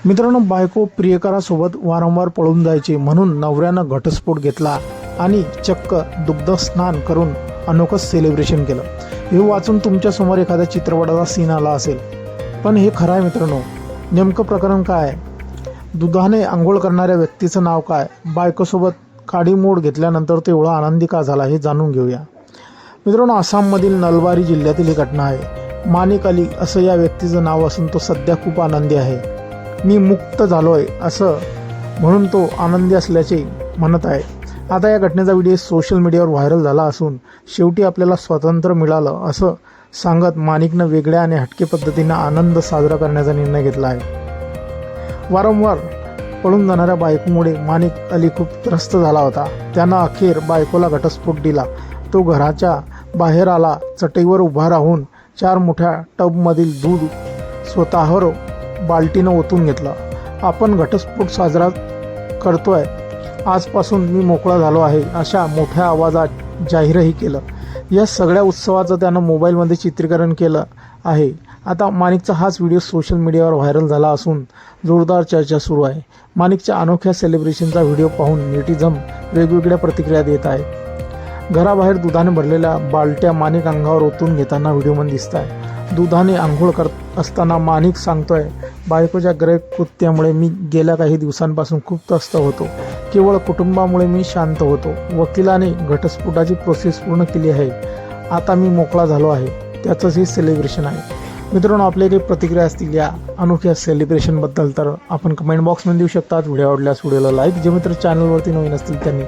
मित्रांनो, बायको प्रियकरासोबत वारंवार पळून जायची म्हणून नवऱ्यानं घटस्फोट घेतला आणि चक्क दुग्ध स्नान करून अनोखं सेलिब्रेशन केलं। हे वाचून तुमच्यासमोर एखाद्या चित्रपटाचा सीन आला असेल, पण हे खरं आहे मित्रांनो। नेमकं प्रकरण काय आहे? दुधाने आंघोळ करणाऱ्या व्यक्तीचं नाव काय? बायकोसोबत काडीमोड घेतल्यानंतर तो एवढा आनंदी का झाला हे जाणून घेऊया। मित्रांनो, आसाममधील नलबारी जिल्ह्यातील ही घटना आहे। मानिक अली असं या व्यक्तीचं नाव असून तो सध्या खूप आनंदी आहे। मी मुक्त झालोय असं म्हणून तो आनंदी असल्याचे म्हणत आहे। आता या घटनेचा व्हिडिओ सोशल मीडियावर व्हायरल झाला असून शेवटी आपल्याला स्वातंत्र्य मिळालं असं सांगत मानिकनं वेगळ्या आणि हटके पद्धतीनं आनंद साजरा करण्याचा निर्णय घेतला आहे। वारंवार पळून जाणाऱ्या बायकोमुळे मानिक अली खूप त्रस्त झाला होता। त्यानं अखेर बायकोला घटस्फोट दिला। तो घराच्या बाहेर आला, चटईवर उभा राहून 4 मोठ्या टबमधील दूध स्वतःवर बाल्टीनं ओतून घेतलं। आपण घटस्फोट साजरा करतोय, आजपासून मी मोकळा झालो आहे अशा मोठ्या आवाजात जाहीरही केलं। या सगळ्या उत्सवाचं त्यानं मोबाईलमध्ये चित्रीकरण केलं आहे। आता मानिकचा हाच व्हिडिओ सोशल मीडियावर व्हायरल झाला असून जोरदार चर्चा सुरू आहे। मानिकच्या अनोख्या सेलिब्रेशनचा व्हिडिओ पाहून नेटिझन वेगवेगळ्या प्रतिक्रिया देत आहेत। घराबाहेर दुधाने भरलेल्या बालट्या मानिक अंगावर ओतून घेताना व्हिडिओमध्ये दिसत आहे। दुधाने आंघोळ करत असताना मानिक सांगतोय, बायकोच्या गैरकृत्यामुळे मी गेल्या काही दिवसांपासून खूप त्रस्त होतो। केवळ कुटुंबामुळे मी शांत होतो। वकिलाने घटस्फोटाची प्रोसेस पूर्ण केली आहे। आता मी मोकळा झालो आहे। त्याचंच हे सेलिब्रेशन आहे। मित्रांनो, आपल्या काही प्रतिक्रिया असतील या अनोख्या सेलिब्रेशनबद्दल तर आपण कमेंट बॉक्समध्ये देऊ शकतात। व्हिडिओ आवडल्यास व्हिडिओला लाईक, जे मित्र चॅनलवरती नवीन असतील त्यांनी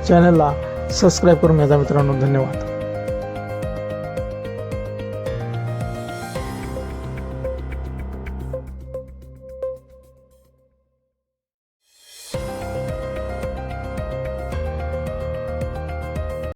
चॅनलला सबस्क्राईब करून घ्या। मित्रांनो, धन्यवाद।